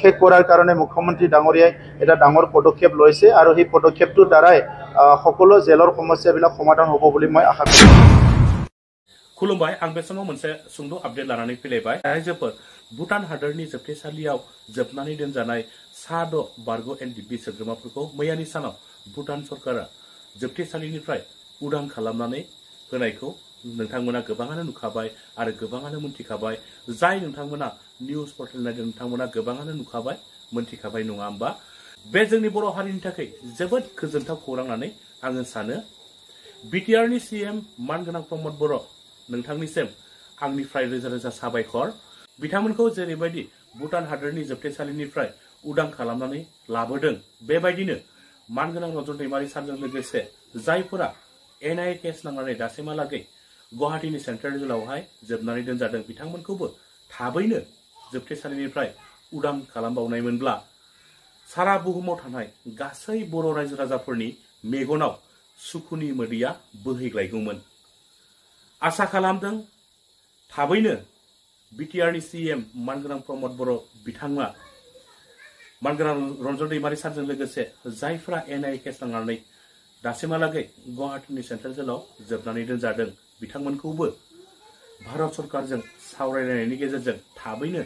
শেষ কৰাৰ কাৰণে মুখ্যমন্ত্ৰী ডাঙৰীয়াই এটা ডাঙৰ পদক্ষেপ লৈছে আৰু সেই পদক্ষেপটোৰ দ্বাৰাই সকলো জেলৰ সমস্যাবিলাক সমাধান হ'ব বুলি মই আশা কৰোঁ। खुलुमबाय आं बे समाव मोनसे सुंद' आपडेट लानानै फैलायबाय रायजोफोर भुटान हादरनि जोबथेसालियाव जोबनानै दोनजानाय सा 6 बारग' एनडिपि सोद्रोमाफोरखौ मैयानि सानाव भुटान सरकारा जोबथेसालिनिफ्राय उदां खालामनानै होनायखौ नोंथांमोना गोबाङानो नुखाबाय आरो गोबाङानो मोनथिखाबाय जाय नोंथांमोना निउज पर्टेल नायदों नोंथांमोना गोबाङानो नुखाबाय मोनथिखाबाय नङा होमबा बे जोंनि बर' हारिनि थाखाय जोबोद गोजोनथाव खौरां होननानै आङो सानो बिटिआरनि सीएम मानगोनां प्रमद बर' नोंथांनिसिम आंनिफ्राय रोजा रोजा साबायखर बिथांमोनखौ जेरैबायदि भुटान हादरनि जोबथेसालिनिफ्राय उदां खालामनानै लाबोदों बेबायदिनो मानगोनां रन्जन दैमारि सारजों लोगोसे जायफोरा एनआइए केस नांनानै दासिमहालागै गुवाहाटीनि सेन्ट्रेल जेलावहाय जोबनानै दोनजादों बिथांमोनखौबो थाबैनो जोबथेसालिनिफ्राय उदां खालामबावनायमोनब्ला सारा बुहुमाव थानाय गासै बर' रायजो राजाफोरनि मेगनाव सुखुनि मोदैया बोहैग्लायगौमोन आसा खालामदों थाबैनो बिटिआरनि सीएम मानगोनां प्रमद बर' बिथाङा मानगोनां रन्जन दैमारि सारजों लोगोसे जायफ्रा एनआइए केस नांनानै दासिमहालागै गुवाहाटीनि सेन्ट्रेल जेलाव जोबनानै दोनजादों बिथांमोनखौबो भारत सरकारजों सावरायलायनायनि गेजेरजों थाबैनो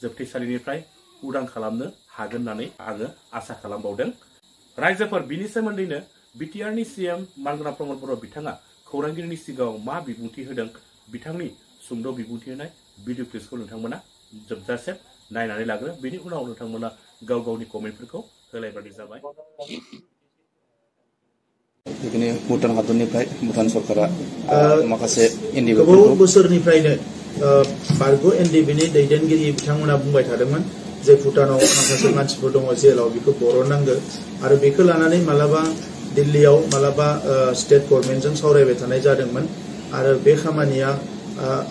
जोबथेसालिनिफ्राय उदां खालामनो हागोन होननानै आङो आसा खालामबावदों रायजोफोर बिनि सोमोन्दैनो बिटिआरनि सीएम मानगोनां प्रमद बर' बिथाङा खौरांगिरिनि सिगाङाव मा बिबुंथि होदों बिथांनि सुंद' बिबुंथि होनाय भिडिअ क्लिपखौ नोंथांमोना जोबजासे नायनानै लाग्रो बेनि उनाव नोंथांमोना गाव गावनि कमेन्टफोरखौ होलायबानो जाबाय बेखिनि भुटान हादरनिफ्राय भुटान सरकारा माखासे गोबाव बोसोरनिफ्रायनो बारग' एनडिबिनि दैदेनगिरि बिथांमोना बुंबाय थादोंमोन जे भुटानाव माखासे मानसिफोर दङ जेलाव बेखौ बरननांगौ आरो बेखौ लानानै मालाबा दिल्लीयाव मालाबा स्टेट गभर्नमेन्टजों सावरायबाय थानाय जादोंमोन आरो बे खामानिया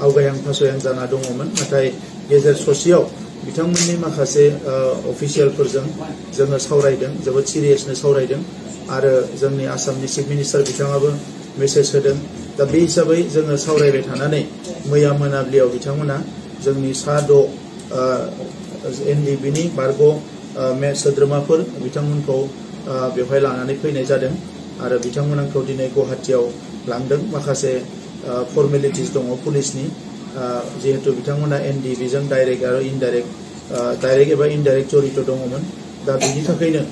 आवगायहां फासयहां जाना दङमोन नाथाय गेजेर ससेयाव बिथांमोननि माखासे अफिसियेलफोरजों जोङो सावरायदों जोबोद सिरियासनो सावरायदों आरो जोंनि आसामनि चिफ मिनिस्टार बिथाङाबो मेसेज होदों दा बे हिसाबै जोङो सावरायबाय थानानै मैया मोनाबिलियाव बिथांमोना जोंनि सा 6 एनडिबिनि बारग' सोद्रोमाफोर बिथांमोनखौ बेवहाय लानानै फैनाय जादों आरो बिथांमोनखौ दिनै गुवाहाटीयाव लांदों माखासे फर्मेलिटिस दङ पुलिसनि जिहेतु बिथांमोना एनडिबिजों डाइरेक्ट आरो डाइरेक्ट एबा इनडाइरेक्ट जड़ित दङमोन दा बिनि थाखायनो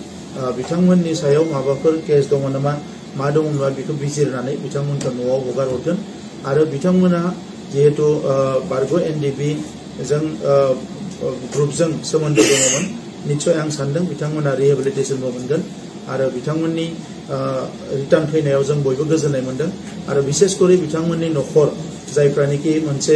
बिथांमोननि सायाव माबाफोर केस दङ नामा मा दङब्ला बेखौ बिजिरनानै बिथांमोनखौ न'आव हगार हरगोन आरो बिथांमोना जिहेतु बारग' एनडिबि जों ग्रुपजों सोमोन्दो दङमोन निश्चय आं सान्दों बिथांमोना रिहेबिलिटेसनबो मोनगोन आरो बिथांमोननि रिटार्न फैनायाव जों बयबो गोजोननाय मोनदों आरो बिसेसकरि बिथांमोननि न'खर जायफ्रानोखि मोनसे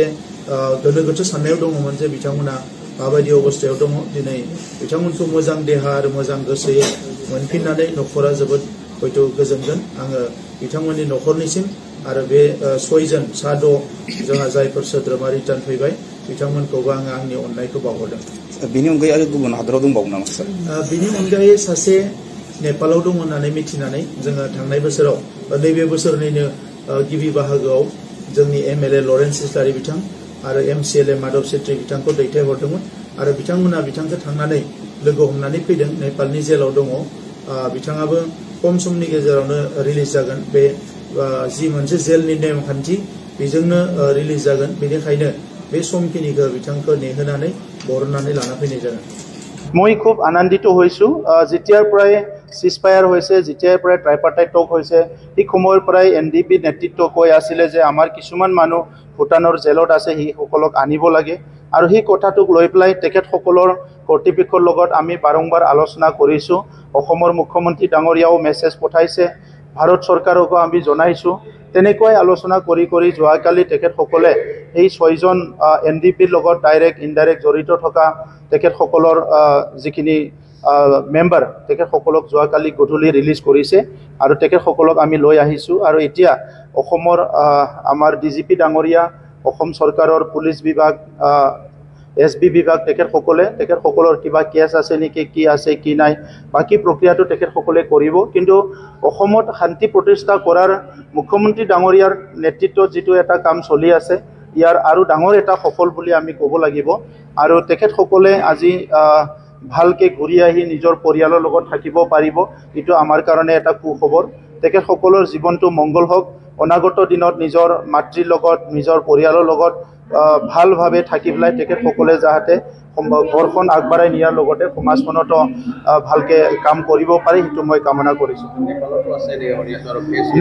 गोनो गोथो साननायाव दङमोन जे बिथांमोना माबायदि अबस्थायाव दङ दिनै बिथांमोनखौ मोजां देहा आरो मोजां गोसोयै मोनफिननानै न'खरा जोबोद हयथ' गोजोनगोन आङो बिथांमोननि न'खरनिसिम आरो बे 6 जन सा 6 जोंहा जायफोर सोद्रोमा रिटार्न फैबाय बिथांमोनखौबो आङो आंनि अननायखौ बावहरदों बेनि अनगायै आरो गुबुन हादराव दंबावो नामा सार बेनि अनगायै सासे नेपालाव दङ होननानै मिथिनानै जोङो थांनाय बोसोराव नैबे बोसोरनिनो गिबि बाहागोआव जोंनि एमएलए लरेन्स इस्लारि बिथां आरो एमसिएलए माधव सेट्रि बिथांखौ दैथायहरदोंमोन आरो बिथांमोना बिथांखौ थांनानै लोगो हमनानै फैदों नेपालनि जेलाव दङ बिथाङाबो खम समनि गेजेरावनो रिलिज जागोन बे जि मोनसे जेलनि नेमखान्थि बेजोंनो रिलिज जागोन बेनिखायनो बे समखिनिखौ बिथांखौ नेहोनानै बरननानै लाना फैनाय जागोन মই খুব আনন্দিত হৈছোঁ যেতিয়াৰ পৰাই সিজফায়াৰ হৈছে যেতিয়াৰ পৰাই ট্ৰাইপাৰ্টাইট টক হৈছে সেই সময়ৰ পৰাই এনডিপি নেতৃত্ব কৈ আছিলে যে আমাৰ কিছুমান মানুহ ভুটানৰ জেলত আছে সেইসকলক আনিব লাগে আৰু সেই কথাটোক লৈ পেলাই তেখেতসকলৰ কৰ্তৃপক্ষৰ লগত আমি বাৰম্বাৰ আলোচনা কৰিছোঁ অসমৰ মুখ্যমন্ত্ৰী ডাঙৰীয়াও মেছেজ পঠাইছে ভাৰত চৰকাৰকো আমি জনাইছোঁ তেনেকৈ আলোচনা কৰি কৰি যোৱাকালি তেখেতসকলে এই 6 জন এনডিপিৰ লগত ডাইৰেক্ট ইনডাইৰেক্ট জড়িত থকা তেখেতসকলৰ যিখিনি মেম্বাৰ তেখেতসকলক যোৱাকালি গধূলি ৰিলিজ কৰিছে আৰু তেখেতসকলক আমি লৈ আহিছোঁ আৰু এতিয়া অসমৰ আমাৰ ডিজিপি ডাঙৰীয়া অসম চৰকাৰৰ পুলিচ বিভাগ এছবি বিভাগ তেখেতসকলৰ কিবা কেছ আছে নেকি কি আছে কি নাই বাকি প্ৰক্ৰিয়াটো তেখেতসকলে কৰিব কিন্তু অসমত শান্তি প্ৰতিষ্ঠা কৰাৰ মুখ্যমন্ত্ৰী ডাঙৰীয়াৰ নেতৃত্বত যিটো এটা কাম চলি আছে ইয়াৰ আৰু ডাঙৰ এটা সফল বুলি আমি ক'ব লাগিব আৰু তেখেতসকলে আজি ভালকে ঘূৰি আহি নিজৰ পৰিয়ালৰ লগত থাকিব পাৰিব এটো আমাৰ কাৰণে এটা সুখবৰ তেখেতসকলৰ জীৱনটো মংগল হওক অনাগত দিনত নিজৰ মাতৃৰ লগত নিজৰ পৰিয়ালৰ লগত ভালভাৱে থাকি পেলাই তেখেতসকলে যাহাতে ঘৰখন আগবঢ়াই নিয়াৰ লগতে সমাজখনত ভালকে কাম কৰিব পাৰে সেইটো মই কামনা কৰিছো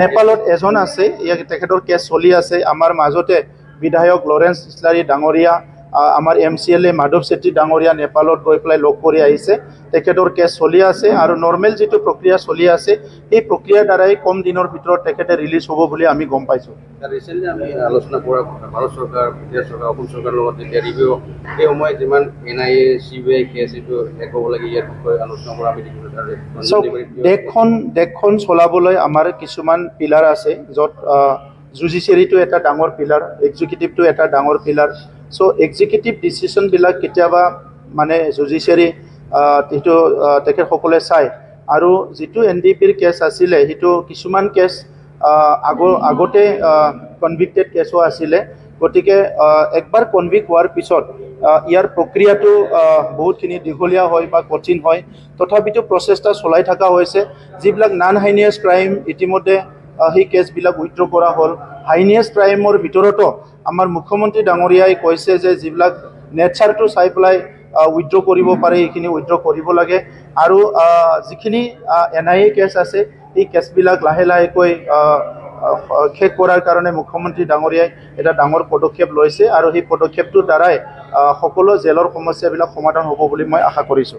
নেপালত এজন আছে ইয়াক তেখেতৰ কেছ চলি আছে আমাৰ মাজতে বিধায়ক লৰেন্স ইছলাৰী ডাঙৰীয়া আমাৰ MCLA মাধৱ সেট্টি ডাঙৰীয়া নেপালত গৈ পেলাই লগ কৰি আহিছে তেখেতৰ কেছ চলি আছে আৰু নৰ্মেল যেটো প্ৰক্ৰিয়া চলি আছে এই প্ৰক্ৰিয়াৰ দ্বাৰাই কম দিনৰ ভিতৰত তেখেতে ৰিলিজ হ'ব বুলি আমি গম পাইছো ৰিসেন্টলি আমি আলোচনা কৰা ভাৰত চৰকাৰ বিদেশ চৰকাৰ অসম চৰকাৰৰ লগত এতিয়া ৰিভিউ এই সময় যিমান NIA CBI কেছ এটো এক হ'ব লাগে ইয়াৰ বিষয়ে আলোচনা কৰা আমি দেশখন চলাবলৈ আমাৰ কিছুমান পিলাৰ আছে যত জুডিচিয়াৰিটো এটা ডাঙৰ পিলাৰ এক্সিকিউটিভটো এটা ডাঙৰ পিলাৰ সো এক্সিকিউটিভ ডিসিশন বিলাক কেতিয়াবা মানে জুডিচিয়াৰি এটো তেখেতসকলে চাই আৰু যেটো NDPৰ কেছ আছিলে হেতু কিছুমান কেছ আগতে কনভিক্টেড কেছও আছিলে গতিকে একবাৰ কনভিক্ট হোৱাৰ পিছত ইয়াৰ প্ৰক্ৰিয়াটো বহুতখিনি দীঘলীয়া হয় বা কঠিন হয় তথাপিতো প্ৰচেষ্টা চলাই থকা হৈছে যিবিলাক নন হাইনিয়াছ ক্ৰাইম ইতিমধ্যে এই কেছবিলাক উইথড্ৰ কৰা হ'ল হাইনিয়াছ ক্ৰাইমৰ ভিতৰতো আমাৰ মুখ্যমন্ত্ৰী ডাঙৰীয়াই কৈছে যে যিবিলাক নেচাৰটো চাই পেলাই উইথড্ৰ কৰিব পাৰে এইখিনি উইথড্ৰ কৰিব লাগে আৰু যিখিনি NIA কেছ আছে এই কেছবিলাক লাহে লাহেকৈ শেষ কৰাৰ কাৰণে মুখ্যমন্ত্ৰী ডাঙৰীয়াই এটা ডাঙৰ পদক্ষেপ লৈছে আৰু এই পদক্ষেপটোৰ দ্বাৰাই সকলো জেলৰ সমস্যাবিলাক সমাধান হ'ব বুলি মই আশা কৰিছো